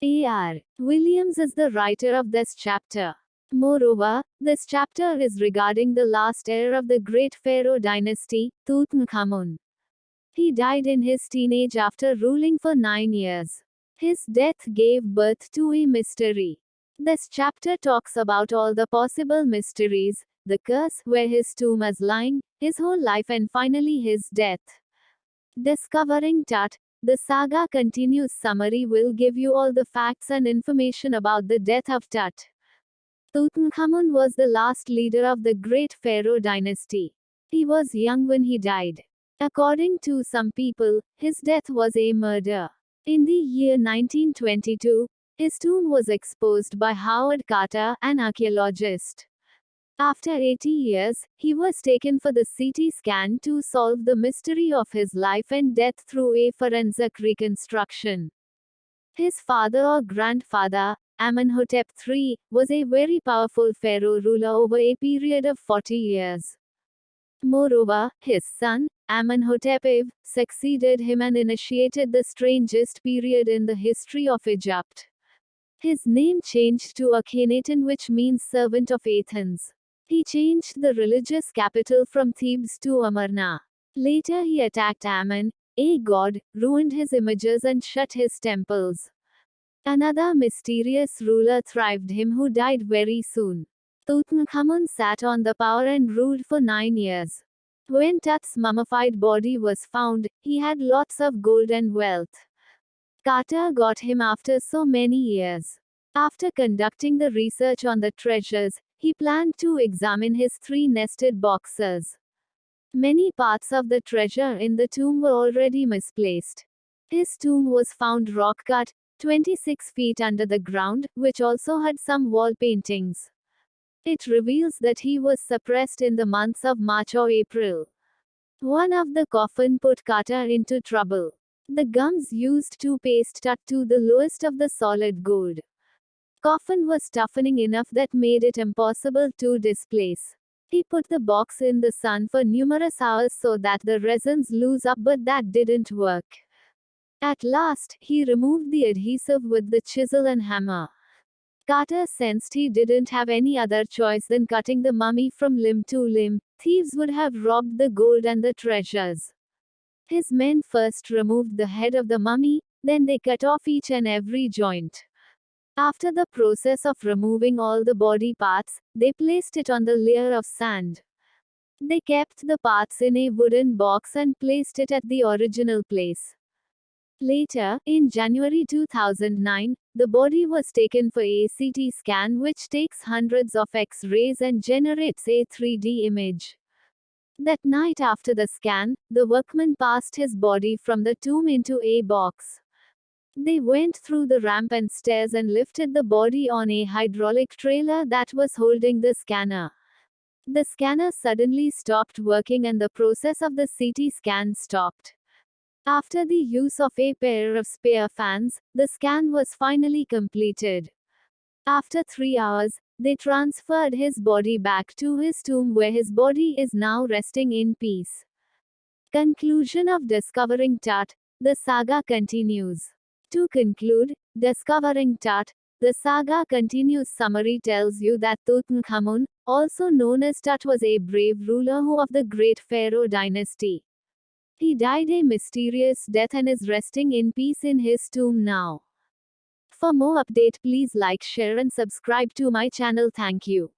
A.R. Williams is the writer of this chapter. Moreover, this chapter is regarding the last heir of the great pharaoh dynasty, Tutankhamun. He died in his teenage after ruling for 9 years. His death gave birth to a mystery. This chapter talks about all the possible mysteries, the curse, where his tomb is lying, his whole life, and finally his death. Discovering Tut, the saga continues. Summary will give you all the facts and information about the death of Tut. Tutankhamun was the last leader of the great pharaoh dynasty. He was young when he died. According to some people, his death was a murder. In the year 1922, his tomb was exposed by Howard Carter, an archaeologist. After 80 years, he was taken for the CT scan to solve the mystery of his life and death through a forensic reconstruction. His father or grandfather, Amenhotep III, was a very powerful pharaoh ruler over a period of 40 years. Moreover, his son, Amenhotep IV, succeeded him and initiated the strangest period in the history of Egypt. His name changed to Akhenaten, which means servant of Athens. He changed the religious capital from Thebes to Amarna. Later he attacked Ammon, a god, ruined his images and shut his temples. Another mysterious ruler thrived him who died very soon. Tutankhamun sat on the power and ruled for 9 years. When Tut's mummified body was found, he had lots of gold and wealth. Carter got him after so many years. After conducting the research on the treasures, he planned to examine his 3 nested boxes. Many parts of the treasure in the tomb were already misplaced. His tomb was found rock-cut, 26 feet under the ground, which also had some wall paintings. It reveals that he was suppressed in the months of March or April. One of the coffin put Carter into trouble. The gums used to paste Tut to the lowest of the solid gold. Coffin was toughening enough that made it impossible to displace. He put the box in the sun for numerous hours so that the resins lose up, but that didn't work. At last, he removed the adhesive with the chisel and hammer. Carter sensed he didn't have any other choice than cutting the mummy from limb to limb. Thieves would have robbed the gold and the treasures. His men first removed the head of the mummy, then they cut off each and every joint. After the process of removing all the body parts, they placed it on the layer of sand. They kept the parts in a wooden box and placed it at the original place. Later, in January 2009, the body was taken for a CT scan, which takes hundreds of X-rays and generates a 3D image. That night after the scan, the workmen passed his body from the tomb into a box. They went through the ramp and stairs and lifted the body on a hydraulic trailer that was holding the scanner. The scanner suddenly stopped working and the process of the CT scan stopped. After the use of a pair of spare fans, the scan was finally completed. After 3 hours, they transferred his body back to his tomb, where his body is now resting in peace. Conclusion of Discovering Tut, the saga continues. To conclude, Discovering Tut, the saga continues. Summary tells you that Tutankhamun, also known as Tut, was a brave ruler who of the great pharaoh dynasty. He died a mysterious death and is resting in peace in his tomb now. For more update, please like, share and subscribe to my channel. Thank you.